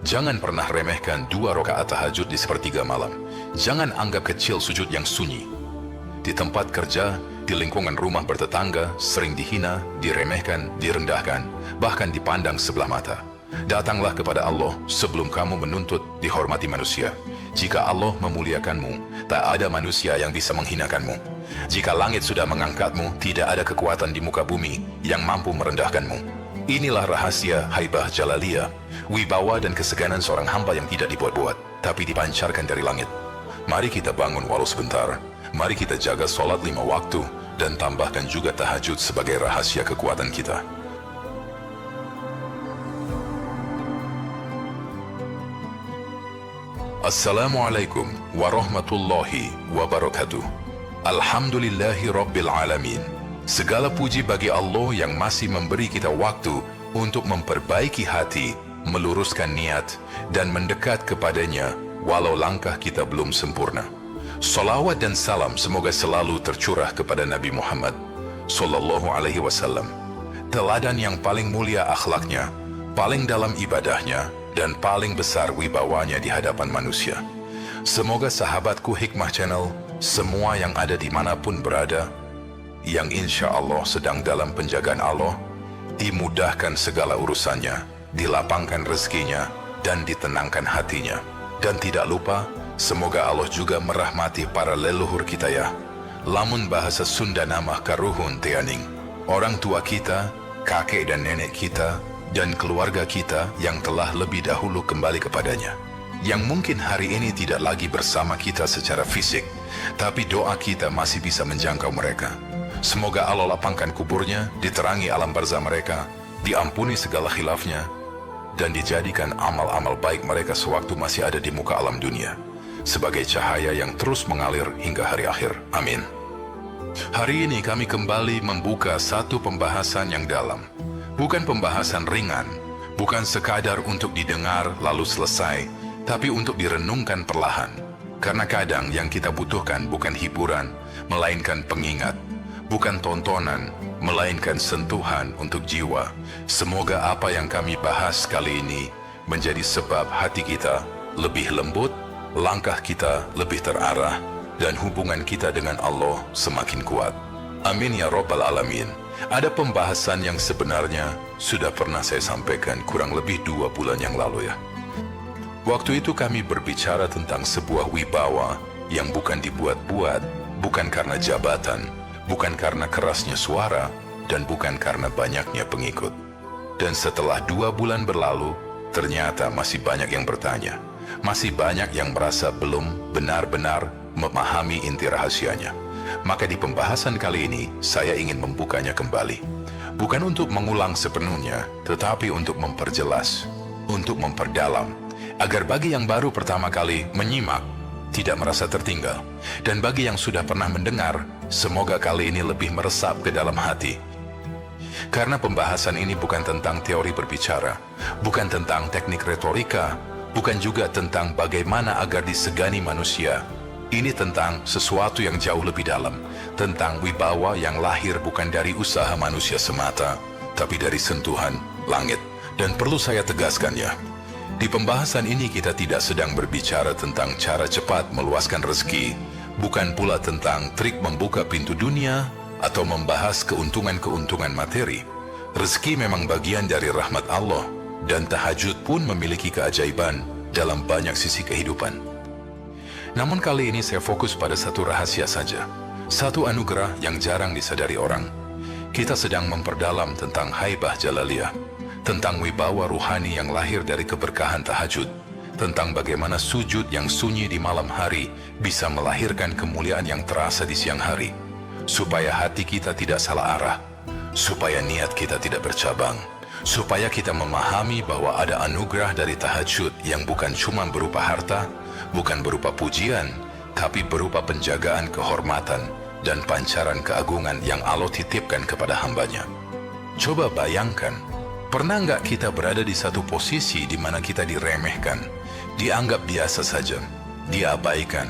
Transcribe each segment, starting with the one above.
Jangan pernah remehkan 2 rakaat tahajud di sepertiga malam. Jangan anggap kecil sujud yang sunyi. Di tempat kerja, di lingkungan rumah bertetangga, sering dihina, diremehkan, direndahkan, bahkan dipandang sebelah mata. Datanglah kepada Allah sebelum kamu menuntut dihormati manusia. Jika Allah memuliakanmu, tak ada manusia yang bisa menghinakanmu. Jika langit sudah mengangkatmu, tidak ada kekuatan di muka bumi yang mampu merendahkanmu. Inilah rahasia haibah jalaliyah, wibawa dan keseganan seorang hamba yang tidak dibuat-buat, tapi dipancarkan dari langit. Mari kita bangun walau sebentar. Mari kita jaga sholat 5 waktu dan tambahkan juga tahajud sebagai rahasia kekuatan kita. Assalamualaikum warahmatullahi wabarakatuh. Alhamdulillahi rabbil alamin. Segala puji bagi Allah yang masih memberi kita waktu untuk memperbaiki hati, meluruskan niat, dan mendekat kepadanya walau langkah kita belum sempurna. Salawat dan salam semoga selalu tercurah kepada Nabi Muhammad Sallallahu Alaihi Wasallam, teladan yang paling mulia akhlaknya, paling dalam ibadahnya, dan paling besar wibawanya di hadapan manusia. Semoga sahabatku Hikmah Channel, semua yang ada dimanapun berada, yang insya Allah sedang dalam penjagaan Allah, dimudahkan segala urusannya, dilapangkan rezekinya, dan ditenangkan hatinya. Dan tidak lupa, semoga Allah juga merahmati para leluhur kita ya. Lamun bahasa Sunda nama karuhun teaning. Orang tua kita, kakek dan nenek kita, dan keluarga kita yang telah lebih dahulu kembali kepadanya. Yang mungkin hari ini tidak lagi bersama kita secara fisik, tapi doa kita masih bisa menjangkau mereka. Semoga Allah lapangkan kuburnya, diterangi alam barzah mereka, diampuni segala khilafnya, dan dijadikan amal-amal baik mereka sewaktu masih ada di muka alam dunia, sebagai cahaya yang terus mengalir hingga hari akhir. Amin. Hari ini kami kembali membuka satu pembahasan yang dalam. Bukan pembahasan ringan, bukan sekadar untuk didengar lalu selesai, tapi untuk direnungkan perlahan. Karena kadang yang kita butuhkan bukan hiburan, melainkan pengingat. Bukan tontonan, melainkan sentuhan untuk jiwa. Semoga apa yang kami bahas kali ini menjadi sebab hati kita lebih lembut, langkah kita lebih terarah, dan hubungan kita dengan Allah semakin kuat. Amin ya Rabbal Alamin. Ada pembahasan yang sebenarnya sudah pernah saya sampaikan kurang lebih 2 bulan yang lalu ya. Waktu itu kami berbicara tentang sebuah wibawa yang bukan dibuat-buat, bukan karena jabatan, bukan karena kerasnya suara, dan bukan karena banyaknya pengikut. Dan setelah 2 bulan berlalu, ternyata masih banyak yang bertanya. Masih banyak yang merasa belum benar-benar memahami inti rahasianya. Maka di pembahasan kali ini, saya ingin membukanya kembali. Bukan untuk mengulang sepenuhnya, tetapi untuk memperjelas, untuk memperdalam, agar bagi yang baru pertama kali menyimak, tidak merasa tertinggal. Dan bagi yang sudah pernah mendengar, semoga kali ini lebih meresap ke dalam hati. Karena pembahasan ini bukan tentang teori berbicara, bukan tentang teknik retorika, bukan juga tentang bagaimana agar disegani manusia. Ini tentang sesuatu yang jauh lebih dalam, tentang wibawa yang lahir bukan dari usaha manusia semata, tapi dari sentuhan langit. Dan perlu saya tegaskan ya, di pembahasan ini kita tidak sedang berbicara tentang cara cepat meluaskan rezeki, bukan pula tentang trik membuka pintu dunia, atau membahas keuntungan-keuntungan materi. Rezeki memang bagian dari rahmat Allah, dan tahajud pun memiliki keajaiban dalam banyak sisi kehidupan. Namun kali ini saya fokus pada satu rahasia saja, satu anugerah yang jarang disadari orang. Kita sedang memperdalam tentang haibah jalaliyah, tentang wibawa ruhani yang lahir dari keberkahan tahajud, tentang bagaimana sujud yang sunyi di malam hari bisa melahirkan kemuliaan yang terasa di siang hari, supaya hati kita tidak salah arah, supaya niat kita tidak bercabang, supaya kita memahami bahwa ada anugerah dari tahajud yang bukan cuma berupa harta, bukan berupa pujian, tapi berupa penjagaan kehormatan dan pancaran keagungan yang Allah titipkan kepada hambanya. Coba bayangkan, pernah nggak kita berada di satu posisi di mana kita diremehkan, dianggap biasa saja, diabaikan,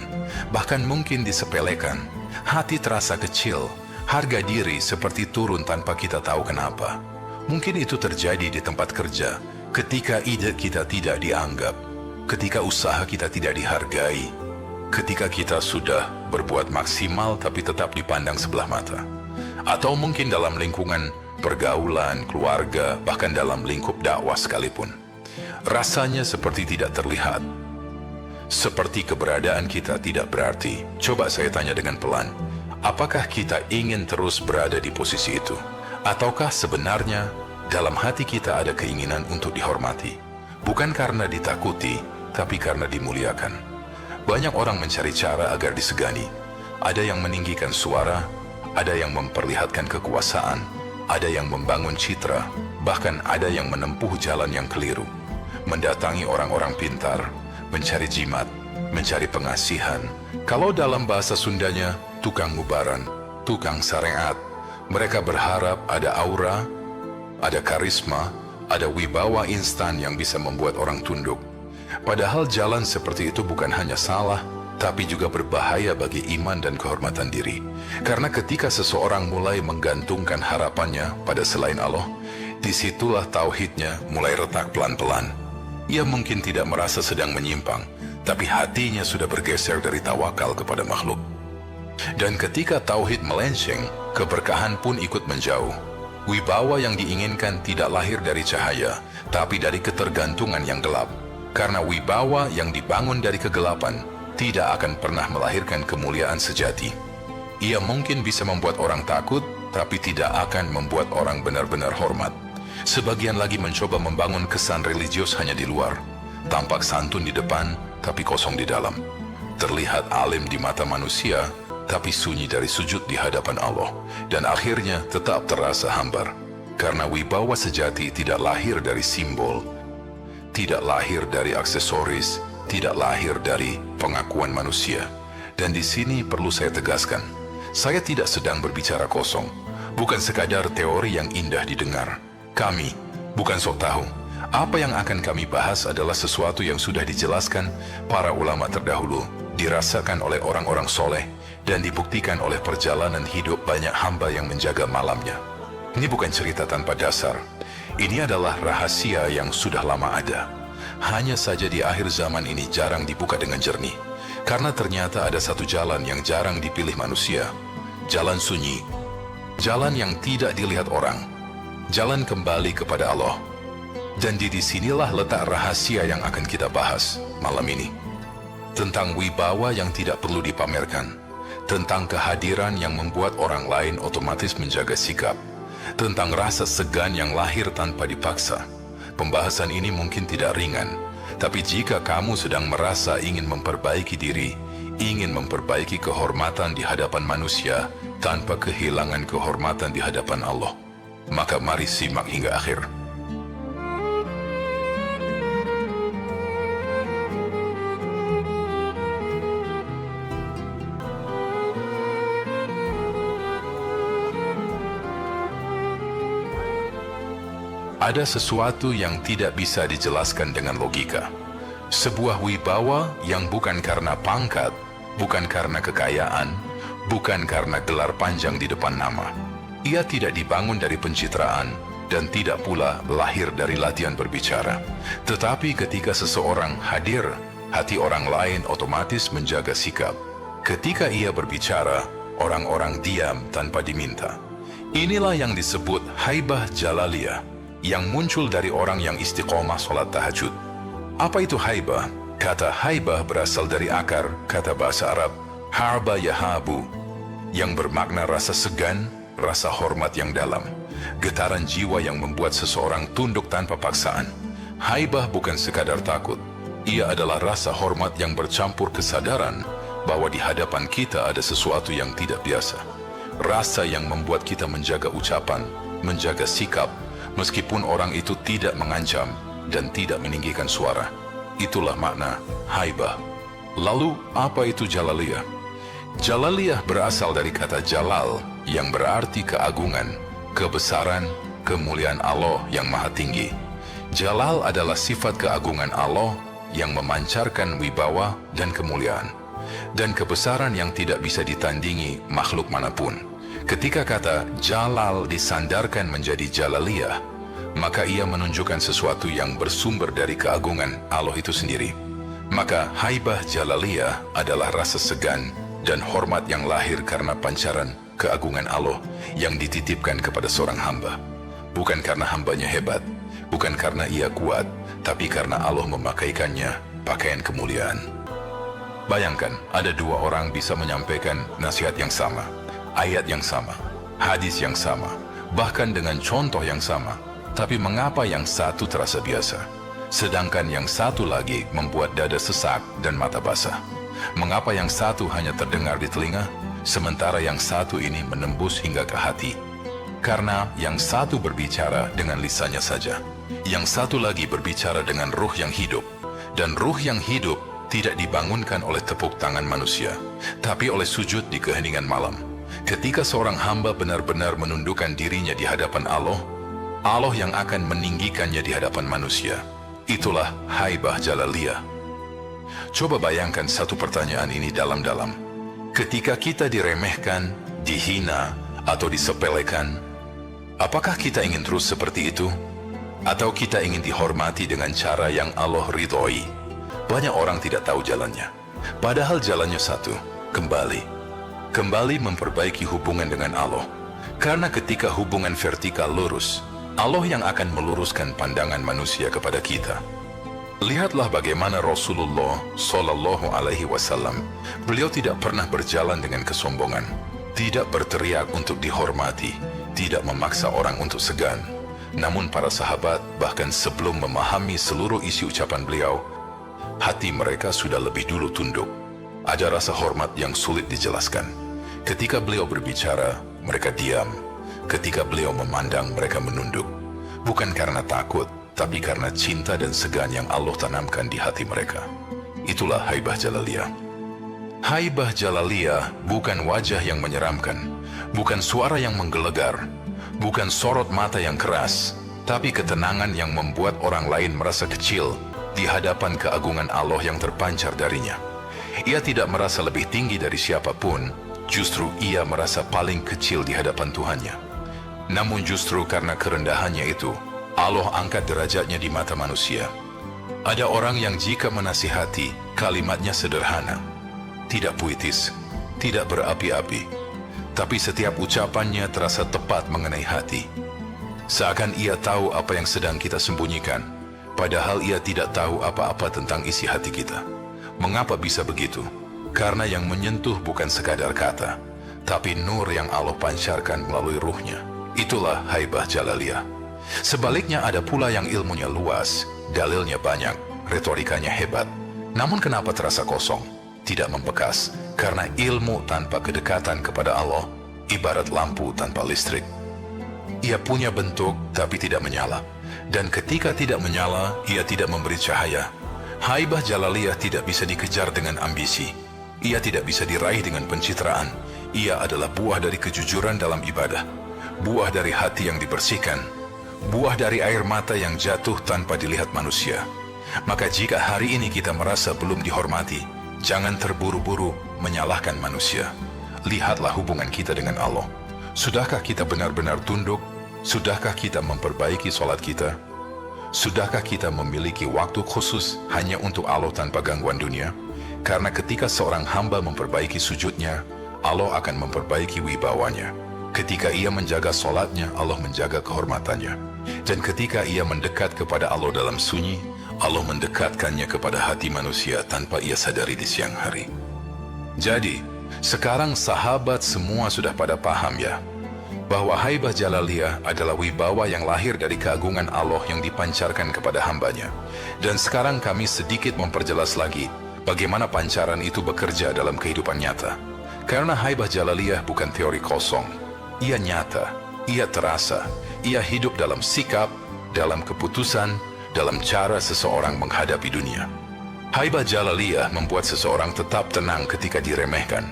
bahkan mungkin disepelekan, hati terasa kecil, harga diri seperti turun tanpa kita tahu kenapa. Mungkin itu terjadi di tempat kerja, Ketika ide kita tidak dianggap, ketika usaha kita tidak dihargai, ketika kita sudah berbuat maksimal tapi tetap dipandang sebelah mata, atau mungkin dalam lingkungan pergaulan, keluarga, bahkan dalam lingkup dakwah sekalipun, rasanya seperti tidak terlihat, seperti keberadaan kita tidak berarti. Coba saya tanya dengan pelan, apakah kita ingin terus berada di posisi itu? Ataukah sebenarnya dalam hati kita ada keinginan untuk dihormati? Bukan karena ditakuti, tapi karena dimuliakan. Banyak orang mencari cara agar disegani. Ada yang meninggikan suara, ada yang memperlihatkan kekuasaan, ada yang membangun citra, bahkan ada yang menempuh jalan yang keliru. Mendatangi orang-orang pintar, mencari jimat, mencari pengasihan. Kalau dalam bahasa Sundanya, tukang ngubaran, tukang sareat. Mereka berharap ada aura, ada karisma, ada wibawa instan yang bisa membuat orang tunduk. Padahal jalan seperti itu bukan hanya salah, tapi juga berbahaya bagi iman dan kehormatan diri. Karena ketika seseorang mulai menggantungkan harapannya pada selain Allah, disitulah tauhidnya mulai retak pelan-pelan. Ia mungkin tidak merasa sedang menyimpang, tapi hatinya sudah bergeser dari tawakal kepada makhluk. Dan ketika tauhid melenceng, keberkahan pun ikut menjauh. Wibawa yang diinginkan tidak lahir dari cahaya, tapi dari ketergantungan yang gelap. Karena wibawa yang dibangun dari kegelapan tidak akan pernah melahirkan kemuliaan sejati. Ia mungkin bisa membuat orang takut, tapi tidak akan membuat orang benar-benar hormat. Sebagian lagi mencoba membangun kesan religius hanya di luar. Tampak santun di depan, tapi kosong di dalam. Terlihat alim di mata manusia, tapi sunyi dari sujud di hadapan Allah. Dan akhirnya tetap terasa hambar. Karena wibawa sejati tidak lahir dari simbol, tidak lahir dari aksesoris, tidak lahir dari pengakuan manusia. Dan di sini perlu saya tegaskan, saya tidak sedang berbicara kosong, bukan sekadar teori yang indah didengar. Kami bukan sok tahu. Apa yang akan kami bahas adalah sesuatu yang sudah dijelaskan para ulama terdahulu, dirasakan oleh orang-orang soleh, dan dibuktikan oleh perjalanan hidup banyak hamba yang menjaga malamnya. Ini bukan cerita tanpa dasar. Ini adalah rahasia yang sudah lama ada. Hanya saja di akhir zaman ini jarang dibuka dengan jernih. Karena ternyata ada satu jalan yang jarang dipilih manusia. Jalan sunyi. Jalan yang tidak dilihat orang. Jalan kembali kepada Allah. Dan di disinilah letak rahasia yang akan kita bahas malam ini. Tentang wibawa yang tidak perlu dipamerkan. Tentang kehadiran yang membuat orang lain otomatis menjaga sikap. Tentang rasa segan yang lahir tanpa dipaksa. Pembahasan ini mungkin tidak ringan, tapi jika kamu sedang merasa ingin memperbaiki diri, ingin memperbaiki kehormatan di hadapan manusia tanpa kehilangan kehormatan di hadapan Allah, maka mari simak hingga akhir. Ada sesuatu yang tidak bisa dijelaskan dengan logika. Sebuah wibawa yang bukan karena pangkat, bukan karena kekayaan, bukan karena gelar panjang di depan nama. Ia tidak dibangun dari pencitraan dan tidak pula lahir dari latihan berbicara. Tetapi ketika seseorang hadir, hati orang lain otomatis menjaga sikap. Ketika ia berbicara, orang-orang diam tanpa diminta. Inilah yang disebut haibah jalaliyah, yang muncul dari orang yang istiqomah sholat tahajud. Apa itu haibah? Kata haibah berasal dari akar kata bahasa Arab harba yahabu, yang bermakna rasa segan, rasa hormat yang dalam, getaran jiwa yang membuat seseorang tunduk tanpa paksaan. Haibah bukan sekadar takut, ia adalah rasa hormat yang bercampur kesadaran bahwa di hadapan kita ada sesuatu yang tidak biasa. Rasa yang membuat kita menjaga ucapan, menjaga sikap, meskipun orang itu tidak mengancam dan tidak meninggikan suara. Itulah makna haibah. Lalu, apa itu jalaliyah? Jalaliyah berasal dari kata jalal, yang berarti keagungan, kebesaran, kemuliaan Allah yang maha tinggi. Jalal adalah sifat keagungan Allah yang memancarkan wibawa dan kemuliaan, dan kebesaran yang tidak bisa ditandingi makhluk manapun. Ketika kata jalal disandarkan menjadi jalaliyah, maka ia menunjukkan sesuatu yang bersumber dari keagungan Allah itu sendiri. Maka haibah jalaliyah adalah rasa segan dan hormat yang lahir karena pancaran keagungan Allah yang dititipkan kepada seorang hamba. Bukan karena hambanya hebat, bukan karena ia kuat, tapi karena Allah memakaikannya pakaian kemuliaan. Bayangkan, ada dua orang bisa menyampaikan nasihat yang sama, ayat yang sama, hadis yang sama, bahkan dengan contoh yang sama. Tapi mengapa yang satu terasa biasa, sedangkan yang satu lagi membuat dada sesak dan mata basah? Mengapa yang satu hanya terdengar di telinga, sementara yang satu ini menembus hingga ke hati? Karena yang satu berbicara dengan lisannya saja, yang satu lagi berbicara dengan ruh yang hidup. Dan ruh yang hidup tidak dibangunkan oleh tepuk tangan manusia, tapi oleh sujud di keheningan malam. Ketika seorang hamba benar-benar menundukkan dirinya di hadapan Allah, Allah yang akan meninggikannya di hadapan manusia. Itulah haibah jalaliyah. Coba bayangkan satu pertanyaan ini dalam-dalam. Ketika kita diremehkan, dihina, atau disepelekan, apakah kita ingin terus seperti itu? Atau kita ingin dihormati dengan cara yang Allah ridhoi? Banyak orang tidak tahu jalannya. Padahal jalannya satu, kembali. Kembali memperbaiki hubungan dengan Allah. Karena ketika hubungan vertikal lurus, Allah yang akan meluruskan pandangan manusia kepada kita. Lihatlah bagaimana Rasulullah Shallallahu Alaihi Wasallam. Beliau tidak pernah berjalan dengan kesombongan, tidak berteriak untuk dihormati, tidak memaksa orang untuk segan. Namun para sahabat bahkan sebelum memahami seluruh isi ucapan beliau, hati mereka sudah lebih dulu tunduk. Ada rasa hormat yang sulit dijelaskan. Ketika beliau berbicara, mereka diam. Ketika beliau memandang, mereka menunduk. Bukan karena takut, tapi karena cinta dan segan yang Allah tanamkan di hati mereka. Itulah haibah jalaliyah. Haibah jalaliyah bukan wajah yang menyeramkan, bukan suara yang menggelegar, bukan sorot mata yang keras, tapi ketenangan yang membuat orang lain merasa kecil di hadapan keagungan Allah yang terpancar darinya. Ia tidak merasa lebih tinggi dari siapapun, justru ia merasa paling kecil di hadapan Tuhannya. Namun justru karena kerendahannya itu, Allah angkat derajatnya di mata manusia. Ada orang yang jika menasihati, kalimatnya sederhana, tidak puitis, tidak berapi-api, tapi setiap ucapannya terasa tepat mengenai hati. Seakan ia tahu apa yang sedang kita sembunyikan, padahal ia tidak tahu apa-apa tentang isi hati kita. Mengapa bisa begitu? Karena yang menyentuh bukan sekadar kata, tapi nur yang Allah pancarkan melalui ruhnya. Itulah haibah jalaliyah. Sebaliknya ada pula yang ilmunya luas, dalilnya banyak, retorikanya hebat. Namun kenapa terasa kosong, tidak membekas? Karena ilmu tanpa kedekatan kepada Allah ibarat lampu tanpa listrik. Ia punya bentuk tapi tidak menyala. Dan ketika tidak menyala, ia tidak memberi cahaya. Haibah jalaliyah tidak bisa dikejar dengan ambisi. Ia tidak bisa diraih dengan pencitraan. Ia adalah buah dari kejujuran dalam ibadah, buah dari hati yang dibersihkan, buah dari air mata yang jatuh tanpa dilihat manusia. Maka jika hari ini kita merasa belum dihormati, jangan terburu-buru menyalahkan manusia. Lihatlah hubungan kita dengan Allah. Sudahkah kita benar-benar tunduk? Sudahkah kita memperbaiki sholat kita? Sudahkah kita memiliki waktu khusus hanya untuk Allah tanpa gangguan dunia? Karena ketika seorang hamba memperbaiki sujudnya, Allah akan memperbaiki wibawanya. Ketika ia menjaga sholatnya, Allah menjaga kehormatannya. Dan ketika ia mendekat kepada Allah dalam sunyi, Allah mendekatkannya kepada hati manusia tanpa ia sadari di siang hari. Jadi, sekarang sahabat semua sudah pada paham ya, bahwa haibah jalaliyah adalah wibawa yang lahir dari keagungan Allah yang dipancarkan kepada hambanya. Dan sekarang kami sedikit memperjelas lagi bagaimana pancaran itu bekerja dalam kehidupan nyata. Karena haibah jalaliyah bukan teori kosong. Ia nyata, ia terasa, ia hidup dalam sikap, dalam keputusan, dalam cara seseorang menghadapi dunia. Haibah jalaliyah membuat seseorang tetap tenang ketika diremehkan.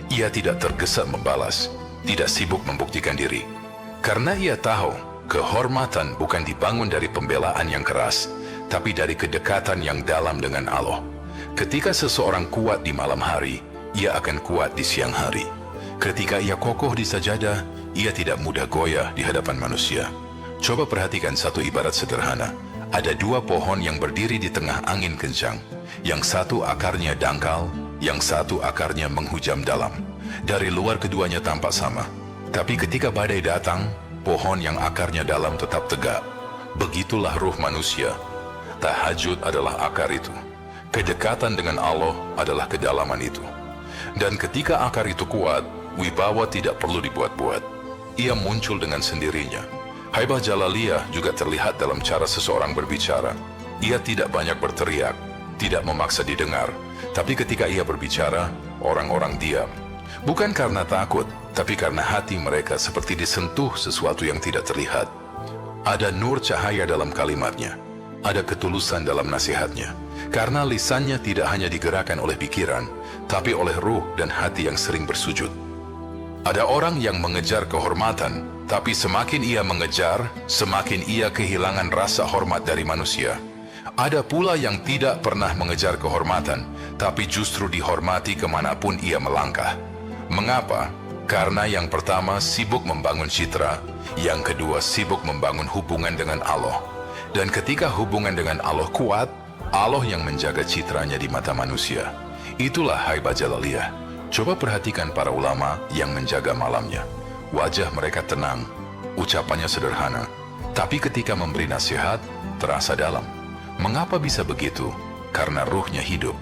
Ia tidak tergesa membalas, tidak sibuk membuktikan diri. Karena ia tahu, kehormatan bukan dibangun dari pembelaan yang keras, tapi dari kedekatan yang dalam dengan Allah. Ketika seseorang kuat di malam hari, ia akan kuat di siang hari. Ketika ia kokoh di sajadah, ia tidak mudah goyah di hadapan manusia. Coba perhatikan satu ibarat sederhana. Ada dua pohon yang berdiri di tengah angin kencang. Yang satu akarnya dangkal, yang satu akarnya menghujam dalam. Dari luar keduanya tampak sama. Tapi ketika badai datang, pohon yang akarnya dalam tetap tegak. Begitulah ruh manusia. Tahajud adalah akar itu. Kedekatan dengan Allah adalah kedalaman itu. Dan ketika akar itu kuat, wibawa tidak perlu dibuat-buat. Ia muncul dengan sendirinya. Haibah Jalaliyah juga terlihat dalam cara seseorang berbicara. Ia tidak banyak berteriak, tidak memaksa didengar. Tapi ketika ia berbicara, orang-orang diam. Bukan karena takut, tapi karena hati mereka seperti disentuh sesuatu yang tidak terlihat. Ada nur cahaya dalam kalimatnya. Ada ketulusan dalam nasihatnya. Karena lisannya tidak hanya digerakkan oleh pikiran, tapi oleh ruh dan hati yang sering bersujud. Ada orang yang mengejar kehormatan, tapi semakin ia mengejar, semakin ia kehilangan rasa hormat dari manusia. Ada pula yang tidak pernah mengejar kehormatan, tapi justru dihormati kemanapun ia melangkah. Mengapa? Karena yang pertama sibuk membangun citra, yang kedua sibuk membangun hubungan dengan Allah. Dan ketika hubungan dengan Allah kuat, Allah yang menjaga citranya di mata manusia. Itulah Haibah Jalaliyah. Coba perhatikan para ulama yang menjaga malamnya. Wajah mereka tenang, ucapannya sederhana, tapi ketika memberi nasihat, terasa dalam. Mengapa bisa begitu? Karena ruhnya hidup.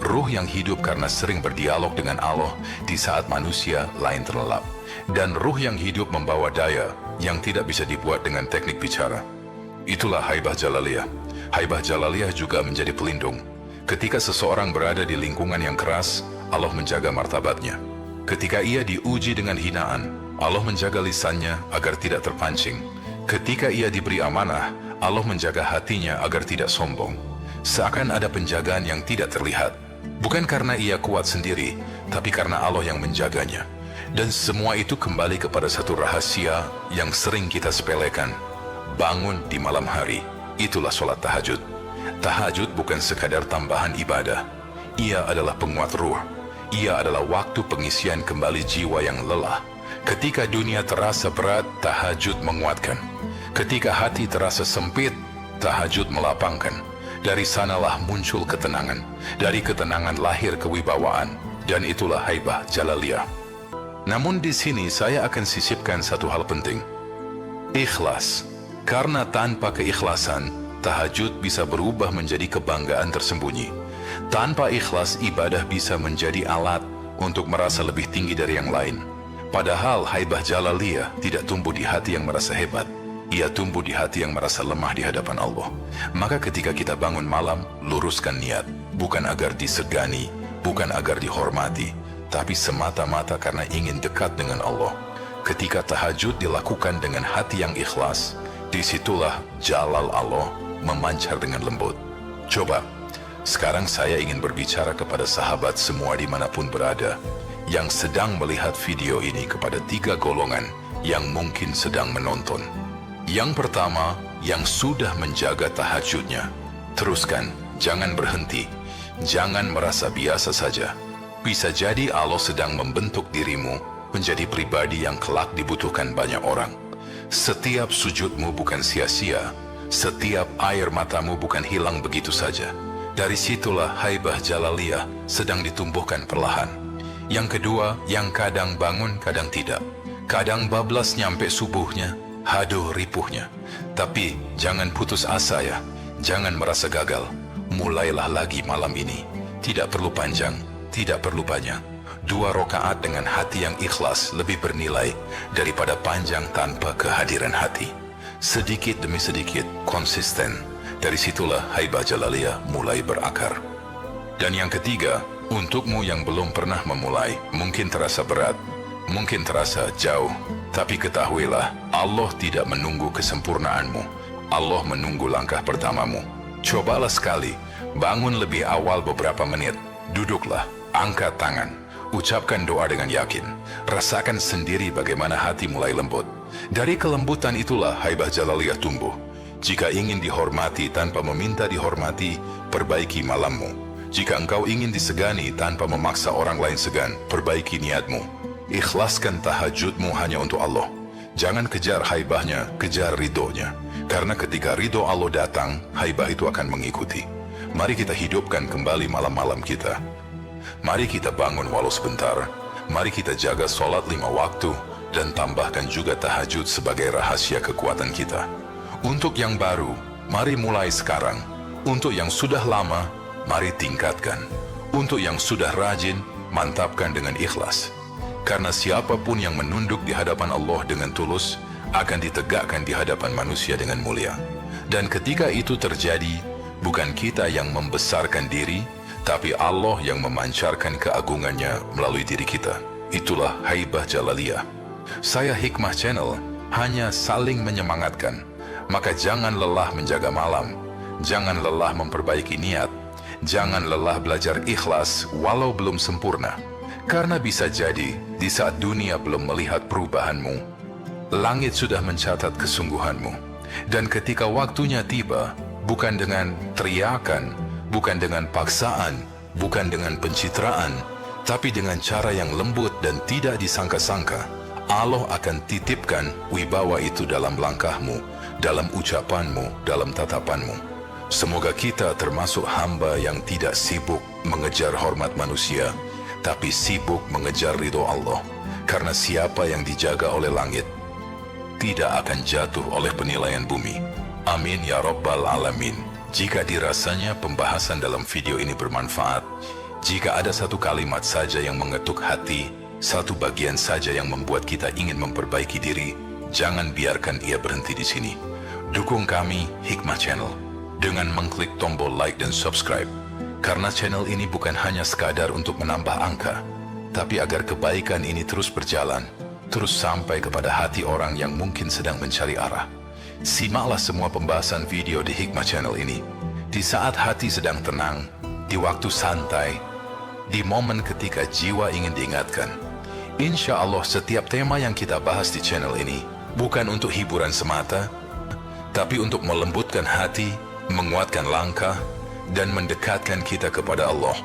Ruh yang hidup karena sering berdialog dengan Allah di saat manusia lain terlelap. Dan ruh yang hidup membawa daya yang tidak bisa dibuat dengan teknik bicara. Itulah Haibah Jalaliyah. Haibah Jalaliyah juga menjadi pelindung. Ketika seseorang berada di lingkungan yang keras, Allah menjaga martabatnya. Ketika ia diuji dengan hinaan, Allah menjaga lisannya agar tidak terpancing. Ketika ia diberi amanah, Allah menjaga hatinya agar tidak sombong. Seakan ada penjagaan yang tidak terlihat. Bukan karena ia kuat sendiri, tapi karena Allah yang menjaganya. Dan semua itu kembali kepada satu rahasia yang sering kita sepelekan. Bangun di malam hari, itulah sholat tahajud. Tahajud bukan sekadar tambahan ibadah. Ia adalah penguat ruh. Ia adalah waktu pengisian kembali jiwa yang lelah. Ketika dunia terasa berat, tahajud menguatkan. Ketika hati terasa sempit, tahajud melapangkan. Dari sanalah muncul ketenangan. Dari ketenangan lahir kewibawaan. Dan itulah Haibah Jalaliyah. Namun di sini saya akan sisipkan satu hal penting. Ikhlas. Karena tanpa keikhlasan, tahajud bisa berubah menjadi kebanggaan tersembunyi. Tanpa ikhlas, ibadah bisa menjadi alat untuk merasa lebih tinggi dari yang lain. Padahal Haibah Jalaliyah tidak tumbuh di hati yang merasa hebat. Ia tumbuh di hati yang merasa lemah di hadapan Allah. Maka ketika kita bangun malam, luruskan niat. Bukan agar disegani, bukan agar dihormati, tapi semata-mata karena ingin dekat dengan Allah. Ketika tahajud dilakukan dengan hati yang ikhlas, disitulah jalal Allah memancar dengan lembut. Coba, sekarang saya ingin berbicara kepada sahabat semua dimanapun berada yang sedang melihat video ini, kepada 3 golongan yang mungkin sedang menonton. Yang pertama, yang sudah menjaga tahajudnya. Teruskan, jangan berhenti. Jangan merasa biasa saja. Bisa jadi Allah sedang membentuk dirimu menjadi pribadi yang kelak dibutuhkan banyak orang. Setiap sujudmu bukan sia-sia. Setiap air matamu bukan hilang begitu saja. Dari situlah Haibah Jalaliyah sedang ditumbuhkan perlahan. Yang kedua, yang kadang bangun, kadang tidak. Kadang bablas nyampe subuhnya, haduh ripuhnya. Tapi jangan putus asa ya. Jangan merasa gagal. Mulailah lagi malam ini. Tidak perlu panjang, tidak perlu banyak. 2 rakaat dengan hati yang ikhlas lebih bernilai daripada panjang tanpa kehadiran hati. Sedikit demi sedikit, konsisten. Dari situlah Haibah Jalaliyah mulai berakar. Dan yang ketiga, untukmu yang belum pernah memulai, mungkin terasa berat, mungkin terasa jauh, tapi ketahuilah, Allah tidak menunggu kesempurnaanmu. Allah menunggu langkah pertamamu. Cobalah sekali, bangun lebih awal beberapa menit, duduklah, angkat tangan, ucapkan doa dengan yakin, rasakan sendiri bagaimana hati mulai lembut. Dari kelembutan itulah Haibah Jalaliyah tumbuh. Jika ingin dihormati tanpa meminta dihormati, perbaiki malammu. Jika engkau ingin disegani tanpa memaksa orang lain segan, perbaiki niatmu. Ikhlaskan tahajudmu hanya untuk Allah. Jangan kejar haibahnya, kejar ridhonya. Karena ketika ridho Allah datang, haibah itu akan mengikuti. Mari kita hidupkan kembali malam-malam kita. Mari kita bangun walau sebentar. Mari kita jaga sholat 5 waktu dan tambahkan juga tahajud sebagai rahasia kekuatan kita. Untuk yang baru, mari mulai sekarang. Untuk yang sudah lama, mari tingkatkan. Untuk yang sudah rajin, mantapkan dengan ikhlas. Karena siapapun yang menunduk di hadapan Allah dengan tulus, akan ditegakkan di hadapan manusia dengan mulia. Dan ketika itu terjadi, bukan kita yang membesarkan diri, tapi Allah yang memancarkan keagungannya melalui diri kita. Itulah haibah Jalaliyah. Saya Hikmah Channel hanya saling menyemangatkan. Maka jangan lelah menjaga malam, jangan lelah memperbaiki niat, jangan lelah belajar ikhlas walau belum sempurna. Karena bisa jadi di saat dunia belum melihat perubahanmu, langit sudah mencatat kesungguhanmu. Dan ketika waktunya tiba, bukan dengan teriakan, bukan dengan paksaan, bukan dengan pencitraan, tapi dengan cara yang lembut dan tidak disangka-sangka, Allah akan titipkan wibawa itu dalam langkahmu, dalam ucapanmu, dalam tatapanmu. Semoga kita termasuk hamba yang tidak sibuk mengejar hormat manusia, tapi sibuk mengejar ridho Allah. Karena siapa yang dijaga oleh langit, tidak akan jatuh oleh penilaian bumi. Amin ya Rabbal Alamin. Jika dirasanya pembahasan dalam video ini bermanfaat, jika ada satu kalimat saja yang mengetuk hati, satu bagian saja yang membuat kita ingin memperbaiki diri, jangan biarkan ia berhenti di sini. Dukung kami, Hikmah Channel, dengan mengklik tombol like dan subscribe. Karena channel ini bukan hanya sekadar untuk menambah angka, tapi agar kebaikan ini terus berjalan, terus sampai kepada hati orang yang mungkin sedang mencari arah. Simaklah semua pembahasan video di Hikmah Channel ini, di saat hati sedang tenang, di waktu santai, di momen ketika jiwa ingin diingatkan. Insya Allah setiap tema yang kita bahas di channel ini bukan untuk hiburan semata, tapi untuk melembutkan hati, menguatkan langkah, dan mendekatkan kita kepada Allah.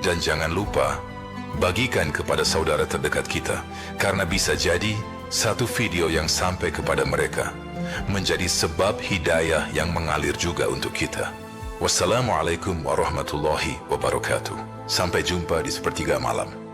Dan jangan lupa, bagikan kepada saudara terdekat kita, karena bisa jadi satu video yang sampai kepada mereka menjadi sebab hidayah yang mengalir juga untuk kita. Wassalamualaikum warahmatullahi wabarakatuh. Sampai jumpa di sepertiga malam.